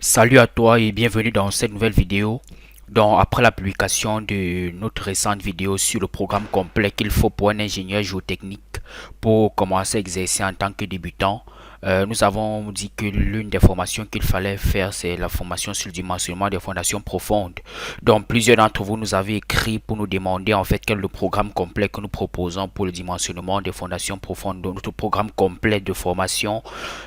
Salut à toi et bienvenue dans cette nouvelle vidéo. Donc, après la publication de notre récente vidéo sur le programme complet qu'il faut pour un ingénieur géotechnique pour commencer à exercer en tant que débutant, nous avons dit que l'une des formations qu'il fallait faire, c'est la formation sur le dimensionnement des fondations profondes. Donc, plusieurs d'entre vous nous avez écrit pour nous demander en fait quel est le programme complet que nous proposons pour le dimensionnement des fondations profondes. Donc, notre programme complet de formation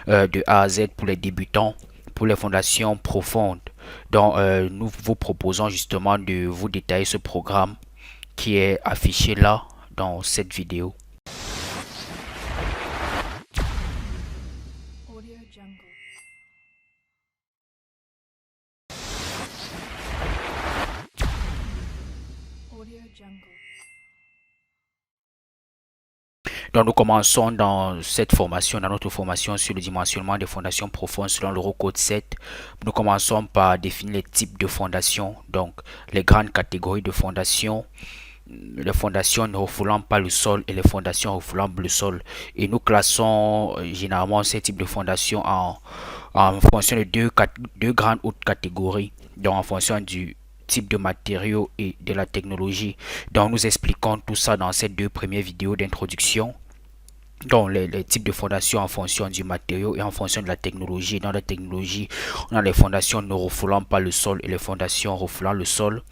de A à Z pour les débutants pour les fondations profondes. Donc, nous vous proposons justement de vous détailler ce programme qui est affiché là dans cette vidéo. Audio Jungle. Audio Jungle. Donc, nous commençons dans cette formation, dans notre formation sur le dimensionnement des fondations profondes selon l'Eurocode 7. Nous commençons par définir les types de fondations, donc les grandes catégories de fondations, les fondations ne refoulant pas le sol et les fondations refoulant le sol. Et nous classons généralement ces types de fondations en fonction de deux grandes hautes catégories, donc en fonction du type de matériaux et de la technologie. Donc nous expliquons tout ça dans ces deux premières vidéos d'introduction. Donc les types de fondations en fonction du matériau et en fonction de la technologie. Dans la technologie, on a les fondations ne refoulant pas le sol et les fondations refoulant le sol.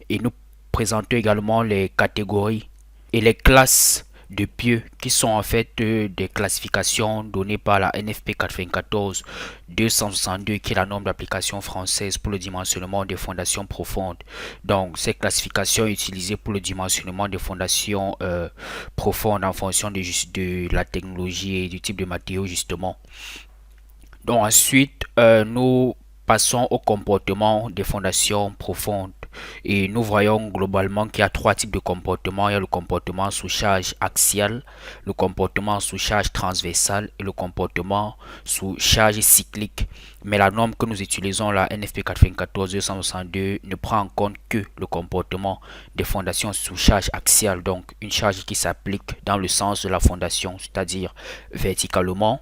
Et nous présentons également les catégories et les classes de pieux qui sont en fait des classifications données par la NFP 94 262 qui est la norme d'application française pour le dimensionnement des fondations profondes. Donc ces classifications utilisées pour le dimensionnement des fondations profondes en fonction de la technologie et du type de matériaux justement. Donc ensuite, nous passons au comportement des fondations profondes. Et nous voyons globalement qu'il y a trois types de comportements. Il y a le comportement sous charge axiale, le comportement sous charge transversale et le comportement sous charge cyclique. Mais la norme que nous utilisons, la NFP 94-262, ne prend en compte que le comportement des fondations sous charge axiale. Donc une charge qui s'applique dans le sens de la fondation, c'est-à-dire verticalement,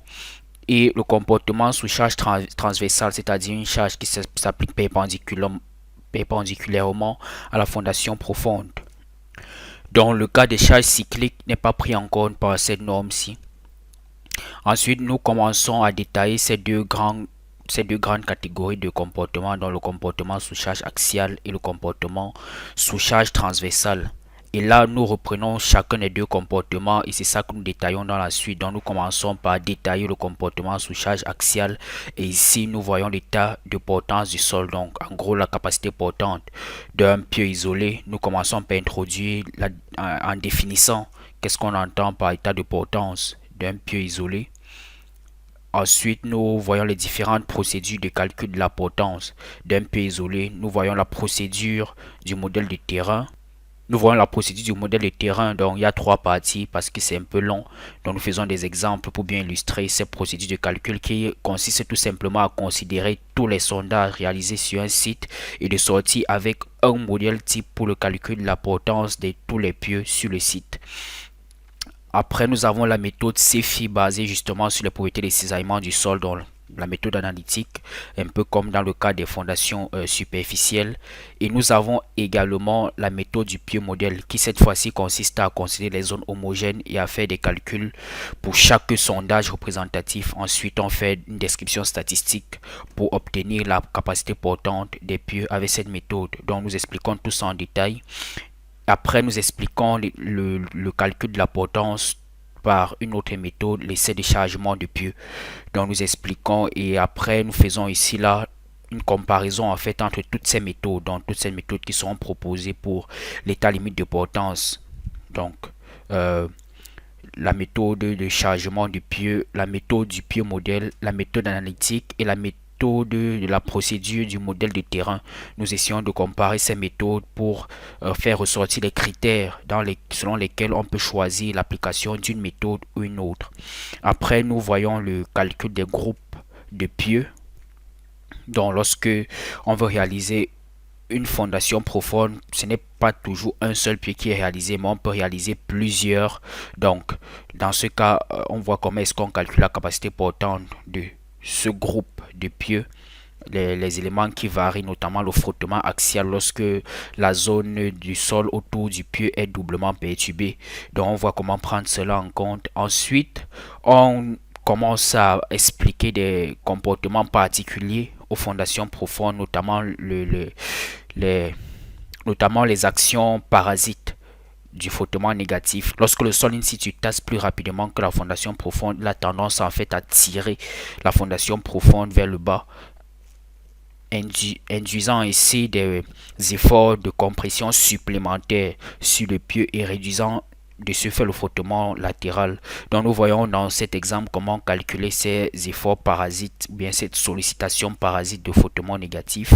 et le comportement sous charge transversale, c'est-à-dire une charge qui s'applique perpendiculairement à la fondation profonde. Donc le cas des charges cycliques n'est pas pris en compte par cette norme-ci. Ensuite, nous commençons à détailler ces deux grandes catégories de comportements, dans le comportement sous charge axiale et le comportement sous charge transversale. Et là, nous reprenons chacun des deux comportements et c'est ça que nous détaillons dans la suite. Donc, nous commençons par détailler le comportement sous charge axiale. Et ici, nous voyons l'état de portance du sol. Donc, en gros, la capacité portante d'un pieu isolé. Nous commençons par introduire en définissant qu'est-ce qu'on entend par état de portance d'un pieu isolé. Ensuite, nous voyons les différentes procédures de calcul de la potence d'un pieu isolé. Nous voyons la procédure du modèle de terrain. Nous voyons la procédure du modèle de terrain. Donc, il y a trois parties parce que c'est un peu long. Donc, nous faisons des exemples pour bien illustrer ces procédures de calcul qui consistent tout simplement à considérer tous les sondages réalisés sur un site et de sortir avec un modèle type pour le calcul de la potence de tous les pieux sur le site. Après, nous avons la méthode CFI basée justement sur les propriétés de cisaillement du sol, dans la méthode analytique, un peu comme dans le cas des fondations superficielles. Et nous avons également la méthode du pieu modèle qui cette fois-ci consiste à considérer les zones homogènes et à faire des calculs pour chaque sondage représentatif. Ensuite, on fait une description statistique pour obtenir la capacité portante des pieux avec cette méthode. Donc, nous expliquons tout ça en détail. Après, nous expliquons le calcul de la potence par une autre méthode, l'essai de chargement de pieux. Donc, nous expliquons et après, nous faisons ici là une comparaison en fait entre toutes ces méthodes, donc toutes ces méthodes qui seront proposées pour l'état limite de potence. Donc, la méthode de chargement du pieu, la méthode du pieu modèle, la méthode analytique et la méthode de la procédure du modèle de terrain. Nous essayons de comparer ces méthodes pour faire ressortir les critères selon lesquels on peut choisir l'application d'une méthode ou une autre. Après, nous voyons le calcul des groupes de pieux. Donc, lorsque on veut réaliser une fondation profonde, ce n'est pas toujours un seul pied qui est réalisé, mais on peut réaliser plusieurs. Donc, dans ce cas, on voit comment est-ce qu'on calcule la capacité portante de ce groupe de pieux les éléments qui varient, notamment le frottement axial lorsque la zone du sol autour du pieu est doublement perturbée. Donc on voit comment prendre cela en compte. Ensuite, on commence à expliquer des comportements particuliers aux fondations profondes, notamment les, notamment les actions parasites du frottement négatif. Lorsque le sol in situ tasse plus rapidement que la fondation profonde, il a tendance en fait à tirer la fondation profonde vers le bas, induisant ainsi des efforts de compression supplémentaires sur le pieu et réduisant de ce fait le frottement latéral. Donc nous voyons dans cet exemple comment calculer ces efforts parasites, ou bien cette sollicitation parasite de frottement négatif.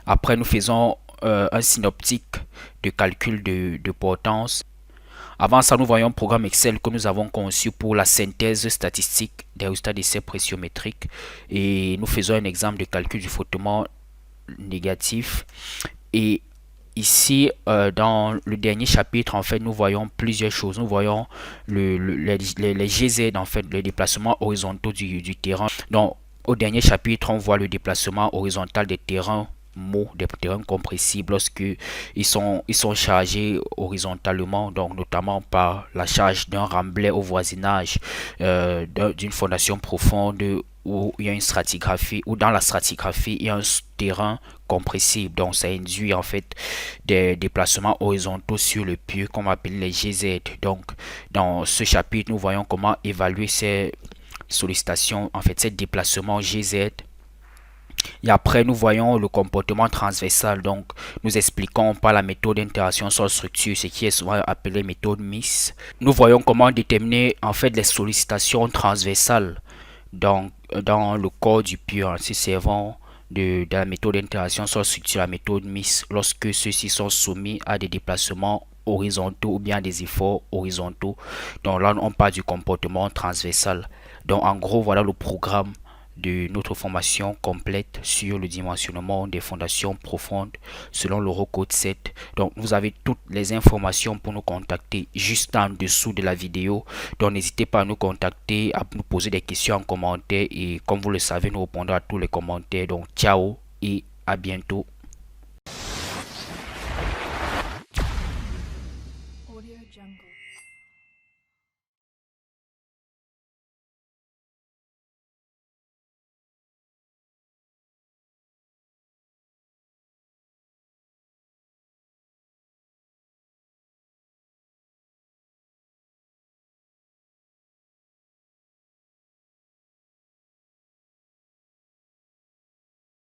Après nous faisons un synoptique de calcul de potence. Avant ça, nous voyons un programme Excel que nous avons conçu pour la synthèse statistique des résultats d'essais pressiométriques. Et nous faisons un exemple de calcul du frottement négatif. Et ici, dans le dernier chapitre, en fait, nous voyons plusieurs choses. Nous voyons les GZ, en fait, les déplacements horizontaux du terrain. Donc, au dernier chapitre, on voit le déplacement horizontal des terrains mous, des terrains compressibles lorsque ils sont chargés horizontalement, donc notamment par la charge d'un remblai au voisinage d'une fondation profonde où il y a une stratigraphie, ou dans la stratigraphie il y a un terrain compressible. Donc ça induit en fait des déplacements horizontaux sur le pieu qu'on appelle les GZ. Donc dans ce chapitre, nous voyons comment évaluer ces sollicitations, en fait ces déplacements GZ. Et après, nous voyons le comportement transversal. Donc, nous expliquons par la méthode d'interaction sol-structure, ce qui est souvent appelé méthode MIS. Nous voyons comment déterminer en fait les sollicitations transversales dans le corps du pieu en se servant de la méthode d'interaction sol-structure, la méthode MIS, lorsque ceux-ci sont soumis à des déplacements horizontaux ou bien des efforts horizontaux. Donc là, on parle du comportement transversal. Donc en gros, voilà le programme de notre formation complète sur le dimensionnement des fondations profondes selon l'Eurocode 7. Donc vous avez toutes les informations pour nous contacter juste en dessous de la vidéo. Donc n'hésitez pas à nous contacter, à nous poser des questions en commentaire, et comme vous le savez, nous répondrons à tous les commentaires. Donc ciao et à bientôt.